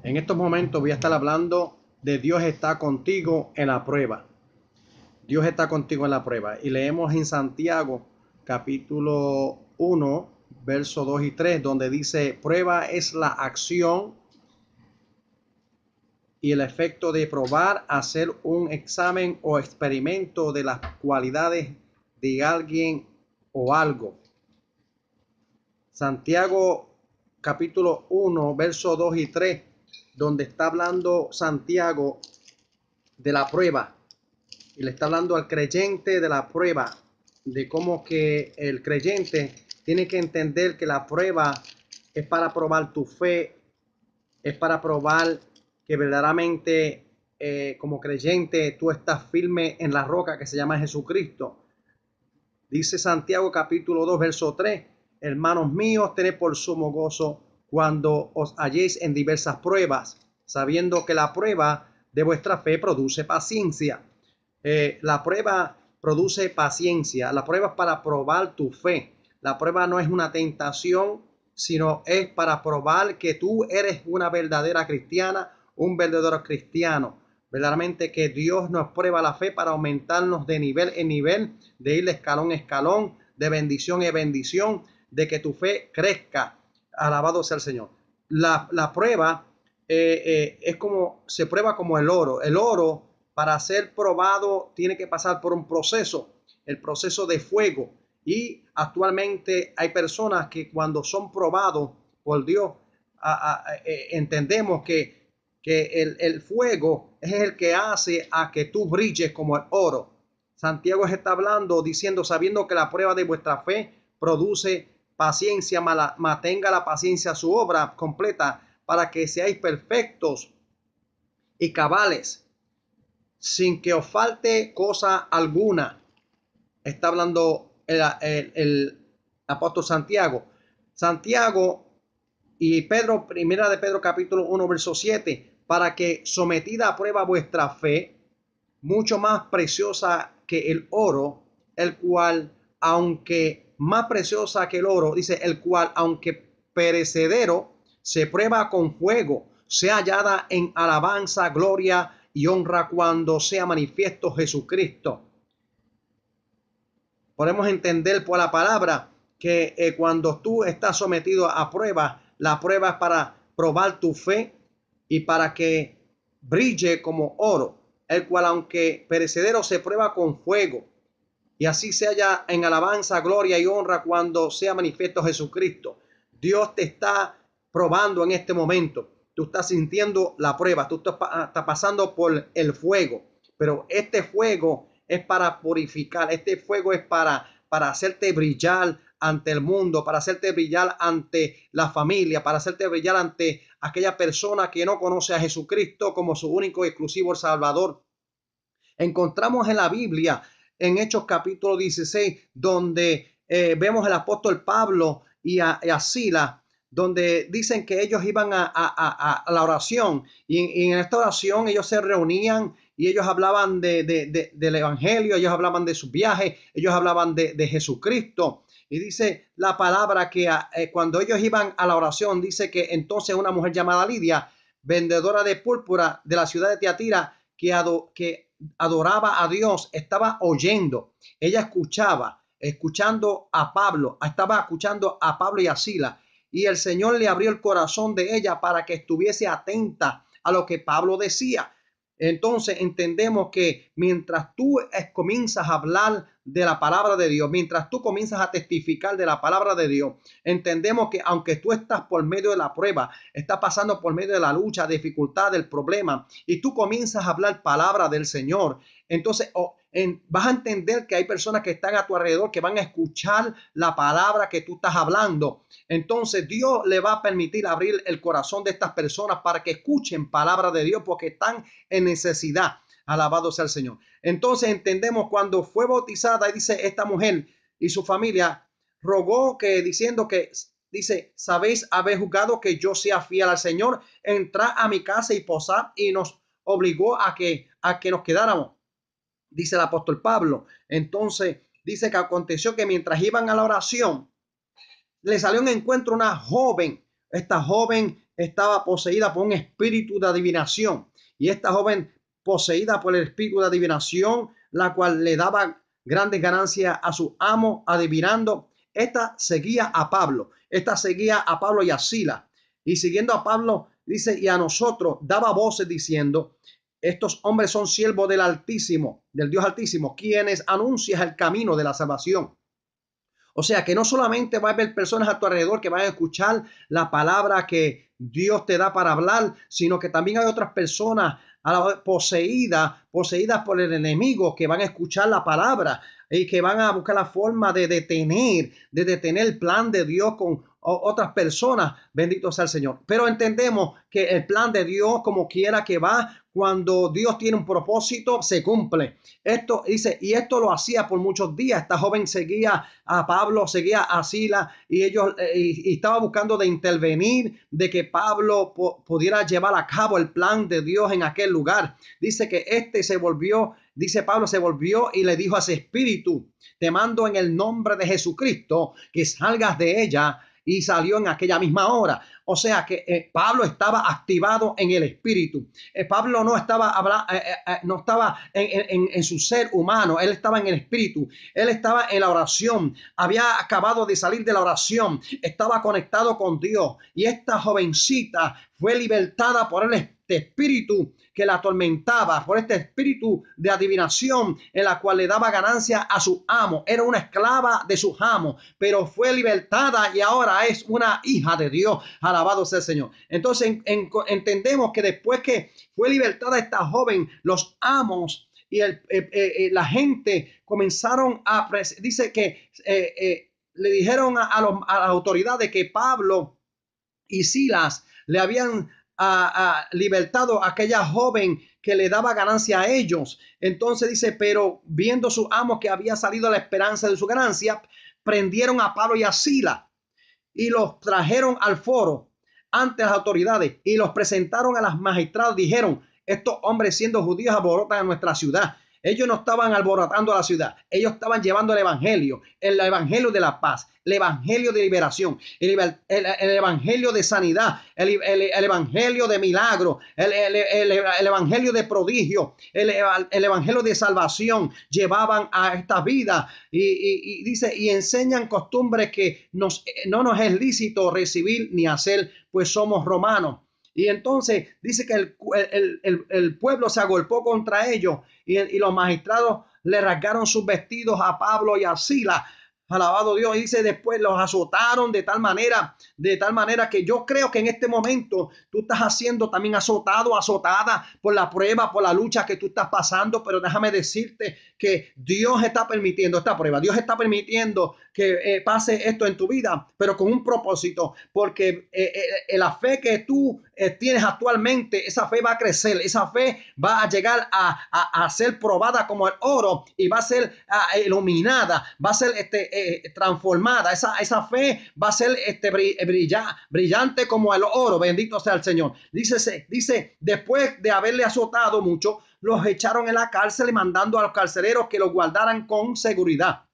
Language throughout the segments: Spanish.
En estos momentos voy a estar hablando de Dios está contigo en la prueba. Dios está contigo en la prueba. Y leemos en Santiago capítulo 1, versos 2 y 3, donde dice: prueba es la acción y el efecto de probar, hacer un examen o experimento de las cualidades de alguien o algo. Santiago capítulo 1, versos 2 y 3, donde está hablando Santiago de la prueba. Y le está hablando al creyente de la prueba, de cómo que el creyente tiene que entender que la prueba es para probar tu fe, es para probar que verdaderamente como creyente tú estás firme en la roca que se llama Jesucristo. Dice Santiago capítulo 2, verso 3: hermanos míos, tened por sumo gozo cuando os halléis en diversas pruebas, sabiendo que la prueba de vuestra fe produce paciencia. La prueba produce paciencia. La prueba es para probar tu fe. La prueba no es una tentación, sino es para probar que tú eres una verdadera cristiana, un verdadero cristiano. Verdaderamente que Dios nos prueba la fe para aumentarnos de nivel en nivel, de ir de escalón en escalón, de bendición en bendición, de que tu fe crezca. Alabado sea el Señor. La prueba es como, se prueba como el oro. El oro, para ser probado, tiene que pasar por un proceso, el proceso de fuego. Y actualmente hay personas que cuando son probados por Dios, entendemos que el fuego es el que hace a que tú brilles como el oro. Santiago está hablando, diciendo, sabiendo que la prueba de vuestra fe produce paciencia, mantenga la paciencia su obra completa, para que seáis perfectos y cabales, sin que os falte cosa alguna. Está hablando el apóstol Santiago. Santiago y Pedro, primera de Pedro capítulo 1, verso 7, para que sometida a prueba vuestra fe, mucho más preciosa que el oro, el cual, aunque más preciosa que el oro, dice, el cual, aunque perecedero, se prueba con fuego, sea hallada en alabanza, gloria y honra cuando sea manifiesto Jesucristo. Podemos entender por la palabra que cuando tú estás sometido a prueba, la prueba es para probar tu fe y para que brille como oro, el cual aunque perecedero se prueba con fuego, y así se halla en alabanza, gloria y honra cuando sea manifiesto Jesucristo. Dios te está probando en este momento. Tú estás sintiendo la prueba, tú estás pasando por el fuego, pero este fuego es para purificar, este fuego es para hacerte brillar ante el mundo, para hacerte brillar ante la familia, para hacerte brillar ante aquella persona que no conoce a Jesucristo como su único y exclusivo Salvador. Encontramos en la Biblia, en Hechos capítulo 16, donde vemos al apóstol Pablo y a Silas, donde dicen que ellos iban a la oración y en esta oración ellos se reunían y ellos hablaban del evangelio, ellos hablaban de sus viajes, ellos hablaban de Jesucristo. Y dice la palabra que cuando ellos iban a la oración, dice que entonces una mujer llamada Lidia, vendedora de púrpura de la ciudad de Tiatira, que adoraba a Dios, estaba oyendo, ella escuchando a Pablo, estaba escuchando a Pablo y a Silas, y el Señor le abrió el corazón de ella para que estuviese atenta a lo que Pablo decía. Entonces entendemos que mientras tú comienzas a hablar de la palabra de Dios, mientras tú comienzas a testificar de la palabra de Dios, entendemos que aunque tú estás por medio de la prueba, estás pasando por medio de la lucha, dificultad, del problema, y tú comienzas a hablar palabra del Señor, entonces vas a entender que hay personas que están a tu alrededor que van a escuchar la palabra que tú estás hablando. Entonces Dios le va a permitir abrir el corazón de estas personas para que escuchen palabra de Dios porque están en necesidad. Alabado sea el Señor. Entonces entendemos cuando fue bautizada, y dice esta mujer y su familia rogó que diciendo que dice, sabéis haber juzgado que yo sea fiel al Señor, entrad a mi casa y posad, y nos obligó a que nos quedáramos, dice el apóstol Pablo. Entonces dice que aconteció que mientras iban a la oración, le salió un encuentro una joven, esta joven estaba poseída por un espíritu de adivinación. Y esta joven poseída por el espíritu de adivinación, la cual le daba grandes ganancias a su amo adivinando, esta seguía a Pablo. Esta seguía a Pablo y a Silas. Y siguiendo a Pablo, dice, y a nosotros daba voces diciendo, estos hombres son siervos del Altísimo, del Dios Altísimo, quienes anuncian el camino de la salvación. O sea que no solamente va a haber personas a tu alrededor que van a escuchar la palabra que Dios te da para hablar, sino que también hay otras personas poseídas por el enemigo que van a escuchar la palabra y que van a buscar la forma de detener el plan de Dios con otras personas. Bendito sea el Señor. Pero entendemos que el plan de Dios, como quiera que va, cuando Dios tiene un propósito, se cumple. Esto dice, y esto lo hacía por muchos días. Esta joven seguía a Pablo, seguía a Silas, y ellos y estaba buscando de intervenir, de que Pablo pudiera llevar a cabo el plan de Dios en aquel lugar. Dice que dice Pablo se volvió y le dijo a ese espíritu, te mando en el nombre de Jesucristo que salgas de ella. Y salió en aquella misma hora. O sea que Pablo estaba activado en el espíritu. Pablo no estaba, no estaba en su ser humano. Él estaba en el espíritu. Él estaba en la oración. Había acabado de salir de la oración. Estaba conectado con Dios. Y esta jovencita fue libertada por el espíritu que la atormentaba, por este espíritu de adivinación en la cual le daba ganancia a su amo. Era una esclava de su amo, pero fue libertada y ahora es una hija de Dios. Alabado sea el Señor. Entonces entendemos que después que fue libertada esta joven, los amos y la gente comenzaron dice que le dijeron a las autoridades que Pablo y Silas le habían libertado a aquella joven que le daba ganancia a ellos. Entonces dice, pero viendo su amo que había salido la esperanza de su ganancia, prendieron a Pablo y a Silas y los trajeron al foro ante las autoridades y los presentaron a las magistrados. Dijeron, estos hombres siendo judíos alborotan a nuestra ciudad. Ellos no estaban alborotando a la ciudad, ellos estaban llevando el evangelio de la paz, el evangelio de liberación, el evangelio de sanidad, el evangelio de milagro, el evangelio de prodigio, el evangelio de salvación. Llevaban a esta vida y dice, y enseñan costumbres que no nos es lícito recibir ni hacer, pues somos romanos. Y entonces dice que el pueblo se agolpó contra ellos y los magistrados le rasgaron sus vestidos a Pablo y a Silas. Alabado Dios. Y dice, después los azotaron de tal manera que yo creo que en este momento tú estás siendo también azotado, azotada por la prueba, por la lucha que tú estás pasando. Pero déjame decirte que Dios está permitiendo esta prueba. Dios está permitiendo que pase esto en tu vida, pero con un propósito, porque la fe que tú tienes actualmente, esa fe va a crecer, esa fe va a llegar a ser probada como el oro y va a ser iluminada, va a ser transformada. Esa fe va a ser brillante como el oro. Bendito sea el Señor. Dice, después de haberle azotado mucho, los echaron en la cárcel, mandando a los carceleros que los guardaran con seguridad,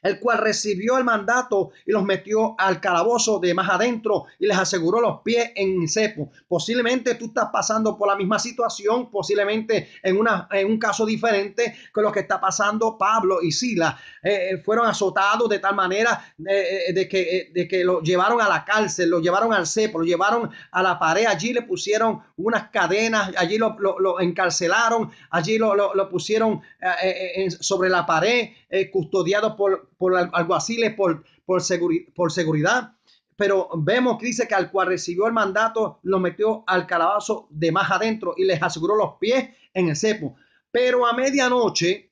el cual recibió el mandato y los metió al calabozo de más adentro y les aseguró los pies en cepo. Posiblemente tú estás pasando por la misma situación, posiblemente en un caso diferente con lo que está pasando Pablo y Silas. Fueron azotados de tal manera de que lo llevaron a la cárcel, lo llevaron al cepo, lo llevaron a la pared. Allí le pusieron unas cadenas, allí lo encarcelaron, allí lo pusieron sobre la pared, custodiado por alguaciles por seguridad. Pero vemos que dice que al cual recibió el mandato lo metió al calabozo de más adentro y les aseguró los pies en el cepo. Pero a medianoche,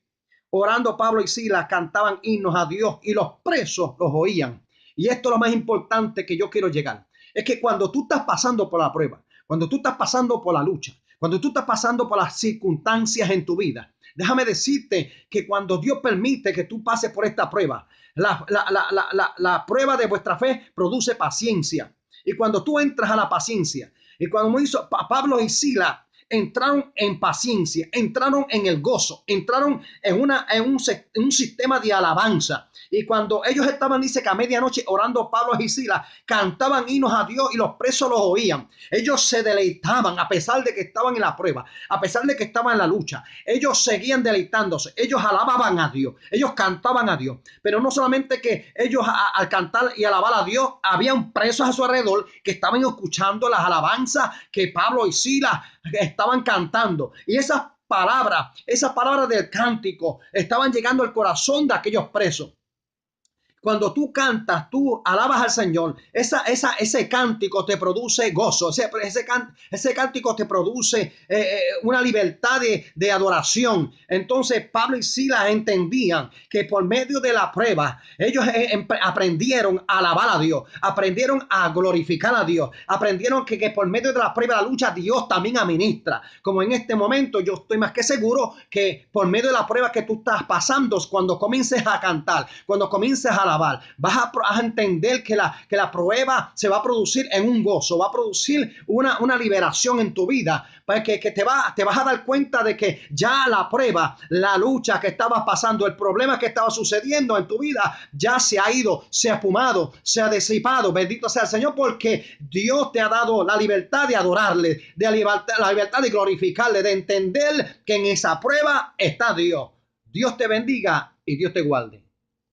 orando Pablo y Silas, cantaban himnos a Dios y los presos los oían. Y esto es lo más importante que yo quiero llegar. Es que cuando tú estás pasando por la prueba, cuando tú estás pasando por la lucha, cuando tú estás pasando por las circunstancias en tu vida, déjame decirte que cuando Dios permite que tú pases por esta prueba, la prueba de vuestra fe produce paciencia. Y cuando tú entras a la paciencia, y cuando hizo Pablo y Silas, entraron en paciencia, entraron en el gozo, entraron en un sistema de alabanza. Y cuando ellos estaban, dice que a medianoche orando, Pablo y Silas cantaban himnos a Dios y los presos los oían. Ellos se deleitaban a pesar de que estaban en la prueba, a pesar de que estaban en la lucha. Ellos seguían deleitándose, ellos alababan a Dios, ellos cantaban a Dios. Pero no solamente que ellos al cantar y alabar a Dios, habían presos a su alrededor que estaban escuchando las alabanzas que Pablo y Silas estaban cantando. Y esas palabras del cántico estaban llegando al corazón de aquellos presos. Cuando tú cantas, tú alabas al Señor, ese cántico te produce gozo, ese cántico te produce una libertad de adoración. Entonces Pablo y Silas entendían que por medio de la prueba, ellos aprendieron a alabar a Dios, aprendieron a glorificar a Dios, aprendieron que por medio de la prueba de la lucha, Dios también administra. Como en este momento, yo estoy más que seguro que por medio de la prueba que tú estás pasando, cuando comiences a cantar, cuando comiences a alabar, vas a entender que la prueba se va a producir en un gozo, va a producir una liberación en tu vida, porque te vas a dar cuenta de que ya la prueba, la lucha que estabas pasando, el problema que estaba sucediendo en tu vida, ya se ha ido, se ha espumado, se ha disipado. Bendito sea el Señor, porque Dios te ha dado la libertad de adorarle, la libertad de glorificarle, de entender que en esa prueba está Dios. Dios te bendiga y Dios te guarde.